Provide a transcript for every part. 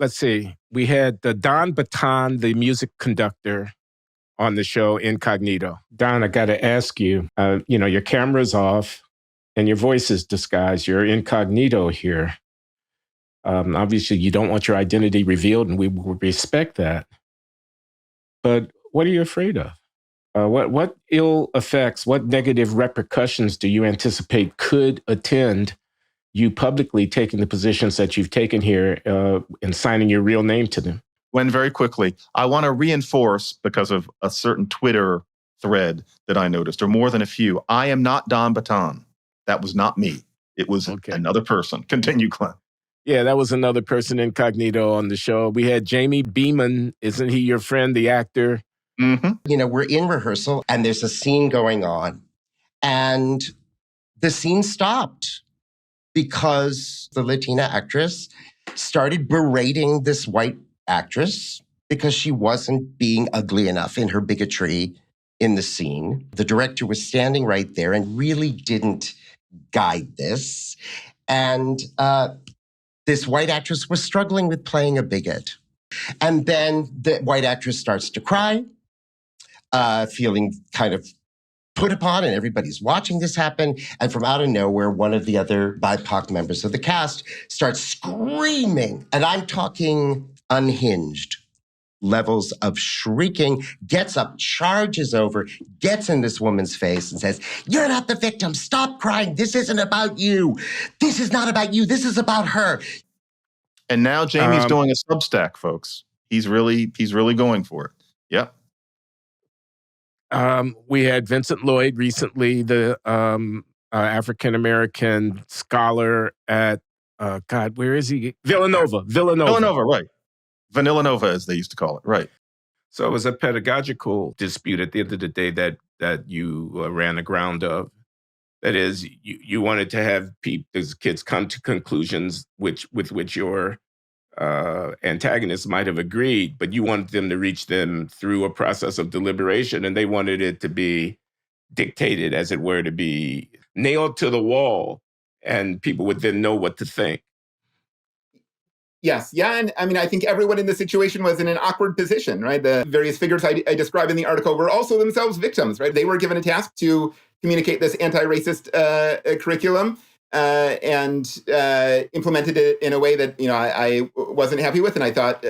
let's see. We had Don Baton, the music conductor, on the show Incognito. Don, I got to ask you, your camera's off and your voice is disguised. You're incognito here. Obviously, you don't want your identity revealed, and we will respect that. But what are you afraid of? What ill effects, what negative repercussions do you anticipate could attend you publicly taking the positions that you've taken here and signing your real name to them? When very quickly, I want to reinforce, because of a certain Twitter thread that I noticed, or more than a few, I am not Don Baton. That was not me. It was another person. Continue, Glenn. Yeah, that was another person incognito on the show. We had Jamie Beeman. Isn't he your friend, the actor? Mm-hmm. We're in rehearsal and there's a scene going on. And the scene stopped because the Latina actress started berating this white actress because she wasn't being ugly enough in her bigotry in the scene. The director was standing right there and really didn't guide this. And this white actress was struggling with playing a bigot. And then the white actress starts to cry, feeling kind of put upon, and everybody's watching this happen. And from out of nowhere, one of the other BIPOC members of the cast starts screaming. And I'm talking unhinged levels of shrieking, gets up, charges over, gets in this woman's face and says, "You're not the victim. Stop crying. This isn't about you. This is not about you. This is about her." And now Jamie's doing a Substack, folks. He's really going for it. Yep. We had Vincent Lloyd recently, the African-American scholar at, where is he? Villanova, right. Vanillanova, as they used to call it, right. So it was a pedagogical dispute at the end of the day that you ran aground of. That is, you wanted to have these kids come to conclusions with which your antagonists might have agreed, but you wanted them to reach them through a process of deliberation, and they wanted it to be dictated, as it were, to be nailed to the wall, and people would then know what to think. Yes. Yeah. And I mean, I think everyone in the situation was in an awkward position, right? The various figures I describe in the article were also themselves victims, right? They were given a task to communicate this anti-racist curriculum and implemented it in a way that, I wasn't happy with, and I thought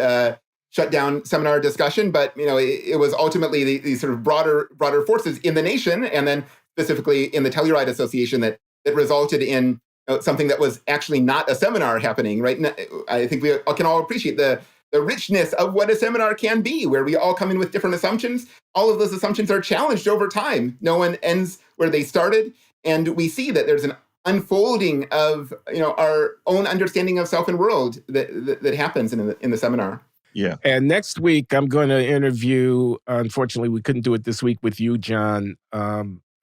shut down seminar discussion. But, it was ultimately these sort of broader forces in the nation, and then specifically in the Telluride Association that resulted in something that was actually not a seminar happening, right? And I think we can all appreciate the richness of what a seminar can be, where we all come in with different assumptions. All of those assumptions are challenged over time. No one ends where they started. And we see that there's an unfolding of, our own understanding of self and world that happens in the seminar. Yeah. And next week, I'm going to interview, unfortunately, we couldn't do it this week with you, John,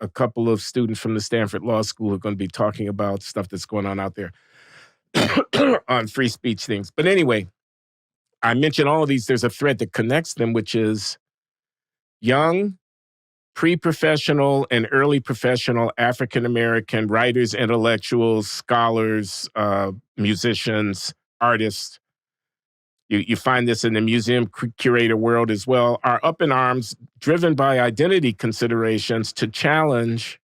a couple of students from the Stanford Law School are going to be talking about stuff that's going on out there on free speech things. But anyway, I mentioned all of these. There's a thread that connects them, which is young, pre-professional, and early professional African-American writers, intellectuals, scholars, musicians, artists. You find this in the museum curator world as well, are up in arms, driven by identity considerations to challenge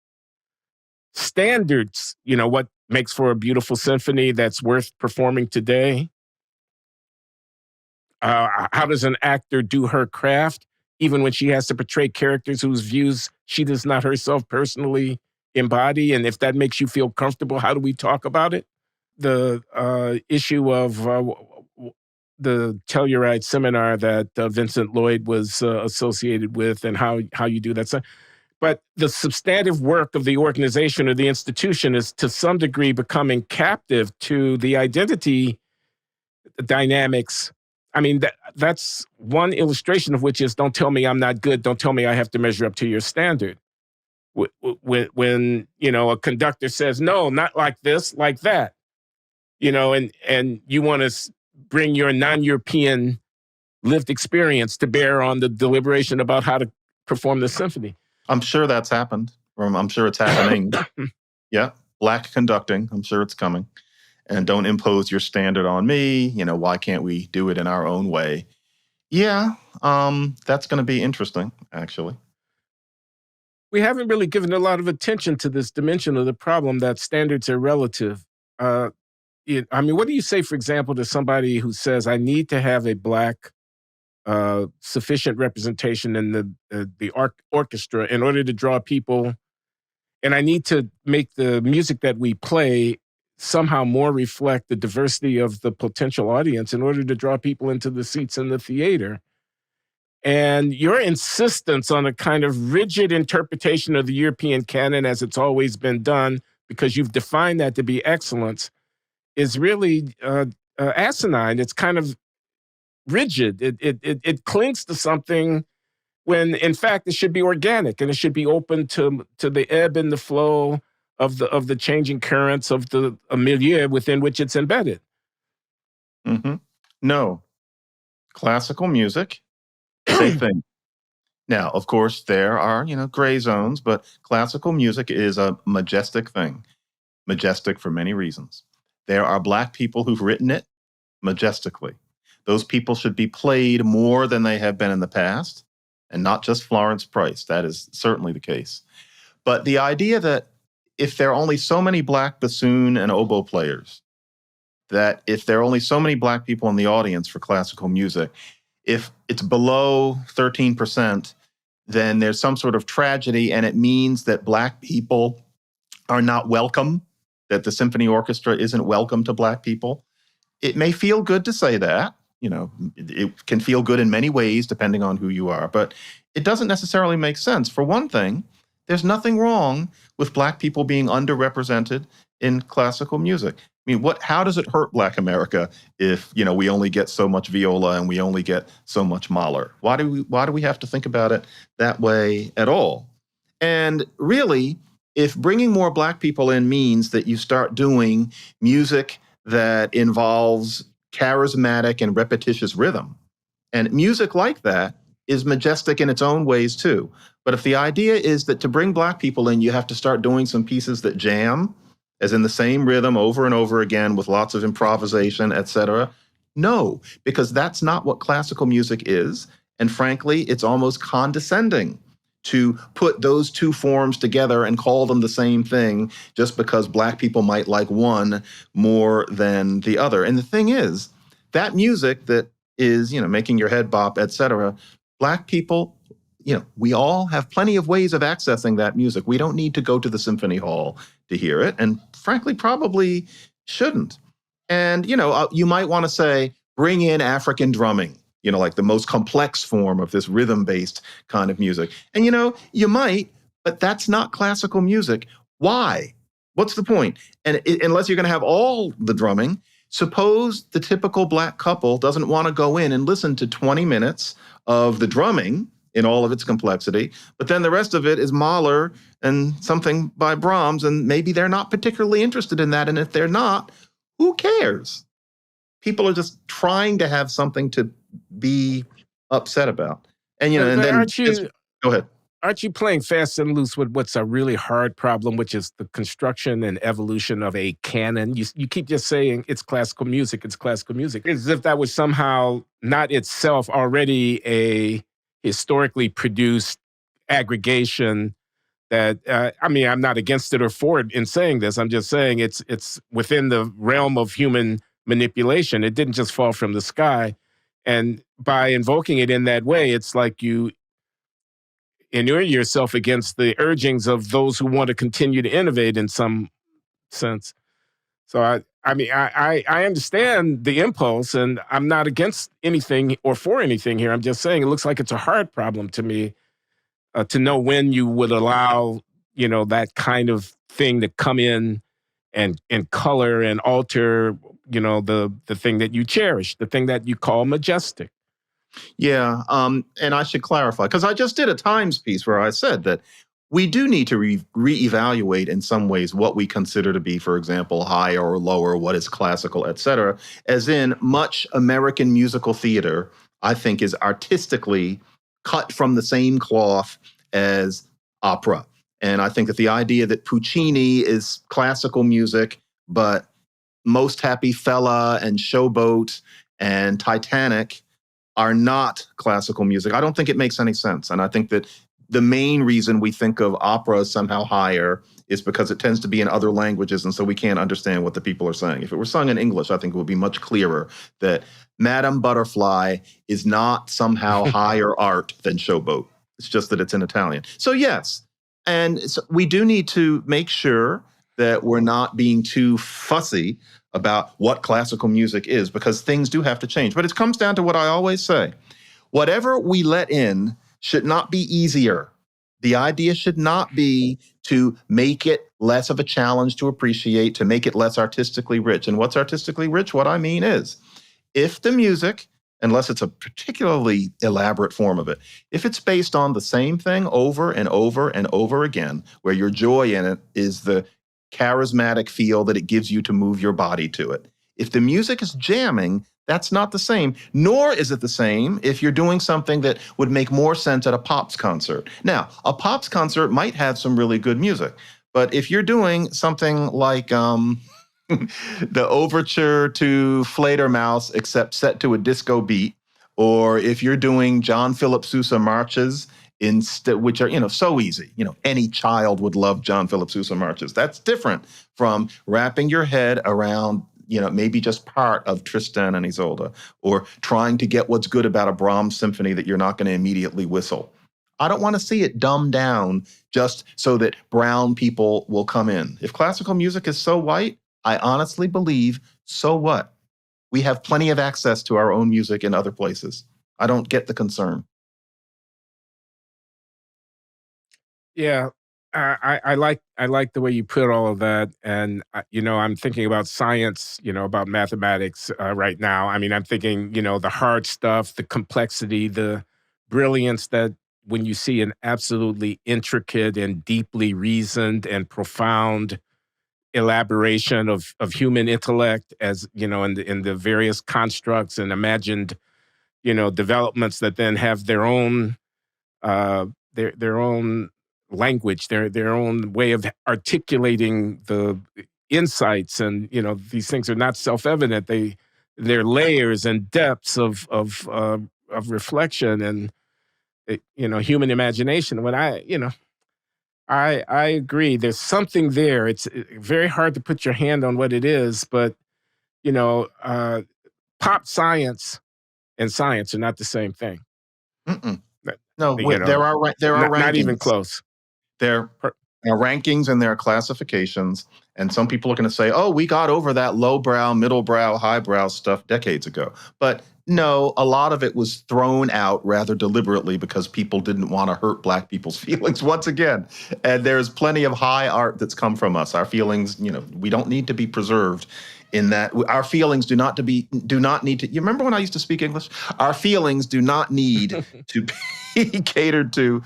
standards. What makes for a beautiful symphony that's worth performing today? How does an actor do her craft, even when she has to portray characters whose views she does not herself personally embody? And if that makes you feel comfortable, how do we talk about it? The issue of the Telluride seminar that Vincent Lloyd was associated with, and how you do that. So, but the substantive work of the organization or the institution is to some degree becoming captive to the identity dynamics. I mean, that's one illustration of which is, don't tell me I'm not good. Don't tell me I have to measure up to your standard. When a conductor says, no, not like this, like that, and you want to bring your non-European lived experience to bear on the deliberation about how to perform the symphony. I'm sure that's happened. I'm sure it's happening. Yeah. Black conducting. I'm sure it's coming. and don't impose your standard on me. Why can't we do it in our own way? Yeah, that's going to be interesting, actually. We haven't really given a lot of attention to this dimension of the problem that standards are relative. Uh, what do you say, for example, to somebody who says, "I need to have a black sufficient representation in the orchestra in order to draw people, and I need to make the music that we play somehow more reflect the diversity of the potential audience in order to draw people into the seats in the theater." And your insistence on a kind of rigid interpretation of the European canon as it's always been done, because you've defined that to be excellence, is really asinine. It's kind of rigid. It clings to something when, in fact, it should be organic and it should be open to the ebb and the flow of the changing currents of the milieu within which it's embedded. Mm-hmm. No, classical music is a thing. Now, of course, there are gray zones, but classical music is a majestic thing. Majestic for many reasons. There are Black people who've written it majestically. Those people should be played more than they have been in the past, and not just Florence Price. That is certainly the case. But the idea that if there are only so many Black bassoon and oboe players, that if there are only so many Black people in the audience for classical music, if it's below 13%, then there's some sort of tragedy, and it means that Black people are not welcome, that the symphony orchestra isn't welcome to Black people. It may feel good to say that. It can feel good in many ways, depending on who you are, but it doesn't necessarily make sense. For one thing, there's nothing wrong with Black people being underrepresented in classical music. How does it hurt Black America if, we only get so much viola and we only get so much Mahler? Why do we have to think about it that way at all? And really, if bringing more Black people in means that you start doing music that involves charismatic and repetitious rhythm, and music like that is majestic in its own ways too. But if the idea is that to bring Black people in, you have to start doing some pieces that jam, as in the same rhythm over and over again with lots of improvisation, etc. No, because that's not what classical music is. And frankly, it's almost condescending to put those two forms together and call them the same thing just because Black people might like one more than the other. And the thing is, that music that is, making your head bop, etc., Black people, we all have plenty of ways of accessing that music. We don't need to go to the symphony hall to hear it, and frankly, probably shouldn't. And, you might want to say, bring in African drumming, like the most complex form of this rhythm-based kind of music. And, you might, but that's not classical music. Why? What's the point? And unless you're going to have all the drumming, suppose the typical Black couple doesn't want to go in and listen to 20 minutes of the drumming in all of its complexity, but then the rest of it is Mahler and something by Brahms, and maybe they're not particularly interested in that. And if they're not, who cares? People are just trying to have something to be upset about. And, and then go ahead. Aren't you playing fast and loose with what's a really hard problem, which is the construction and evolution of a canon? You keep just saying it's classical music, it's classical music, as if that was somehow not itself already a historically produced aggregation that, I'm not against it or for it in saying this. I'm just saying it's within the realm of human manipulation. It didn't just fall from the sky. And by invoking it in that way, it's like you inure yourself against the urgings of those who want to continue to innovate in some sense. So I understand the impulse, and I'm not against anything or for anything here. I'm just saying it looks like it's a hard problem to me to know when you would allow, that kind of thing to come in and color and alter, the thing that you cherish, the thing that you call majestic. Yeah, and I should clarify, because I just did a Times piece where I said that we do need to reevaluate in some ways what we consider to be, for example, higher or lower, what is classical, et cetera. As in, much American musical theater, I think, is artistically cut from the same cloth as opera. And I think that the idea that Puccini is classical music, but Most Happy Fella and Showboat and Titanic are not classical music. I don't think it makes any sense. And I think that the main reason we think of opera as somehow higher is because it tends to be in other languages, and so we can't understand what the people are saying. If it were sung in English, I think it would be much clearer that Madame Butterfly is not somehow higher art than Showboat. It's just that it's in Italian. So yes, and so we do need to make sure that we're not being too fussy about what classical music is, because things do have to change. But it comes down to what I always say. Whatever we let in should not be easier. The idea should not be to make it less of a challenge to appreciate, to make it less artistically rich. And what's artistically rich? What I mean is, if the music, unless it's a particularly elaborate form of it, if it's based on the same thing over and over and over again, where your joy in it is the charismatic feel that it gives you to move your body to it. If the music is jamming, that's not the same, nor is it the same if you're doing something that would make more sense at a Pops concert. Now, a Pops concert might have some really good music, but if you're doing something like the overture to Fledermaus, except set to a disco beat, or if you're doing John Philip Sousa marches, which are, so easy. Any child would love John Philip Sousa marches. That's different from wrapping your head around, maybe just part of Tristan and Isolde, or trying to get what's good about a Brahms symphony that you're not going to immediately whistle. I don't want to see it dumbed down just so that brown people will come in. If classical music is so white, I honestly believe, so what? We have plenty of access to our own music in other places. I don't get the concern. Yeah, I like the way you put all of that, and I'm thinking about science, about mathematics right now. I mean, I'm thinking, the hard stuff, the complexity, the brilliance that when you see an absolutely intricate and deeply reasoned and profound elaboration of human intellect, as in the various constructs and imagined, developments that then have their own uh, their own language, their own way of articulating the insights, and these things are not self-evident. They're layers and depths of reflection and human imagination. When I agree, there's something there. It's very hard to put your hand on what it is, but pop science and science are not the same thing. Mm-mm. No, there are rankings. Not even close. There are rankings and there are classifications, and some people are going to say, "Oh, we got over that lowbrow, middlebrow, highbrow stuff decades ago." But no, a lot of it was thrown out rather deliberately because people didn't want to hurt Black people's feelings once again. And there's plenty of high art that's come from us. Our feelings, we don't need to be preserved in that. Our feelings do not need to. You remember when I used to speak English? Our feelings do not need to be catered to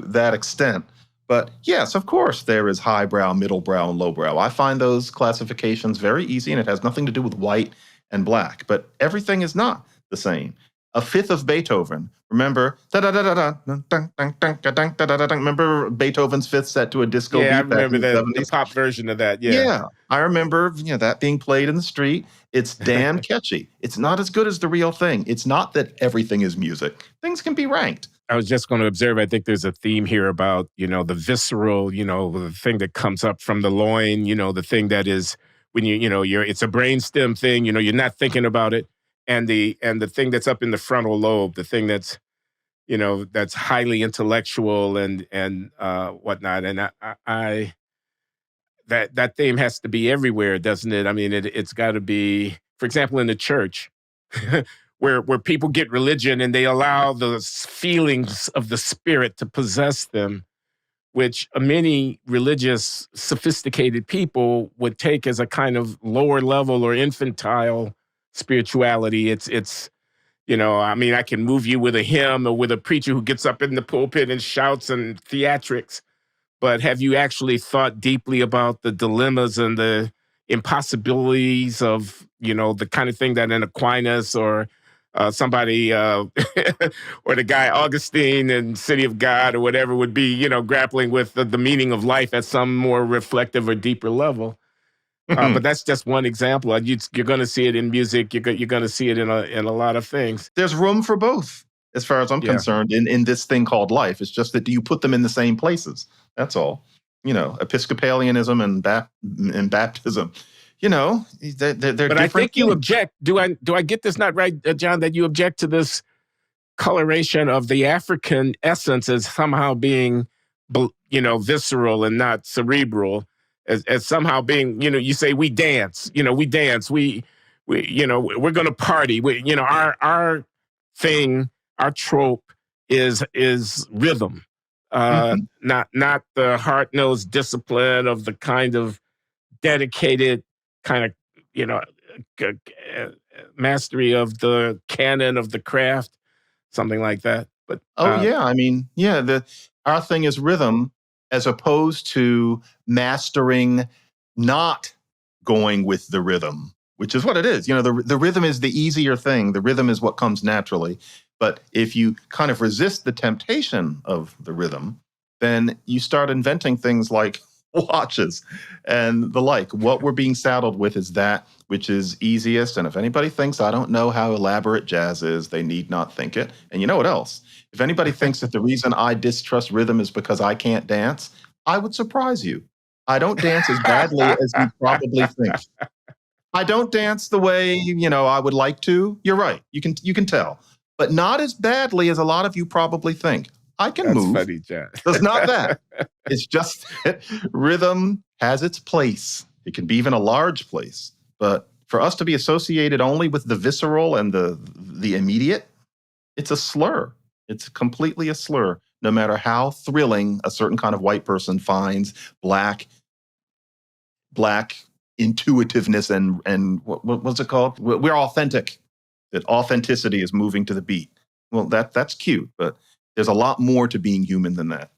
that extent. But yes, of course, there is highbrow, middlebrow, and lowbrow. I find those classifications very easy, and it has nothing to do with white and black. But everything is not the same. A fifth of Beethoven. Remember, remember Beethoven's fifth set to a disco beat? Yeah, I remember the pop version of that. Yeah, I remember that being played in the street. It's damn catchy. It's not as good as the real thing. It's not that everything is music. Things can be ranked. I was just going to observe, I think there's a theme here about, the visceral, the thing that comes up from the loin, the thing that is when it's a brainstem thing, you're not thinking about it. And the thing that's up in the frontal lobe, the thing that's, that's highly intellectual and whatnot. And I that theme has to be everywhere, doesn't it? I mean, it's got to be, for example, in the church, where people get religion and they allow the feelings of the spirit to possess them, which many religious, sophisticated people would take as a kind of lower level or infantile spirituality. It's I mean, I can move you with a hymn or with a preacher who gets up in the pulpit and shouts and theatrics. But have you actually thought deeply about the dilemmas and the impossibilities of, the kind of thing that an Aquinas or somebody or the guy Augustine in City of God or whatever would be, grappling with the meaning of life at some more reflective or deeper level? But that's just one example. You're going to see it in music. You're going to see it in a lot of things. There's room for both, as far as I'm concerned, in this thing called life. It's just that do you put them in the same places? That's all. Episcopalianism and baptism. They're but different. I think you object. Do I get this not right, John? That you object to this coloration of the African essence as somehow being, visceral and not cerebral, as somehow being, you say we dance, we're going to party. Our thing, our trope is rhythm, not the hard-nosed discipline of the kind of dedicated kind of, mastery of the canon of the craft, something like that. But our thing is rhythm, as opposed to mastering not going with the rhythm, which is what it is. The rhythm is the easier thing. The rhythm is what comes naturally. But if you kind of resist the temptation of the rhythm, then you start inventing things like watches and the like. What we're being saddled with is that which is easiest. And if anybody thinks I don't know how elaborate jazz is, they need not think it. And you know what else? If anybody thinks that the reason I distrust rhythm is because I can't dance, I would surprise you. I don't dance as badly as you probably think. I don't dance the way, I would like to. You're right. You can tell. But not as badly as a lot of you probably think. I can move. That's funny, John. It's not that. It's just that rhythm has its place. It can be even a large place. But for us to be associated only with the visceral and the immediate, it's a slur. It's completely a slur, no matter how thrilling a certain kind of white person finds black intuitiveness and what's it called? We're authentic. That authenticity is moving to the beat. Well, that's cute, but there's a lot more to being human than that.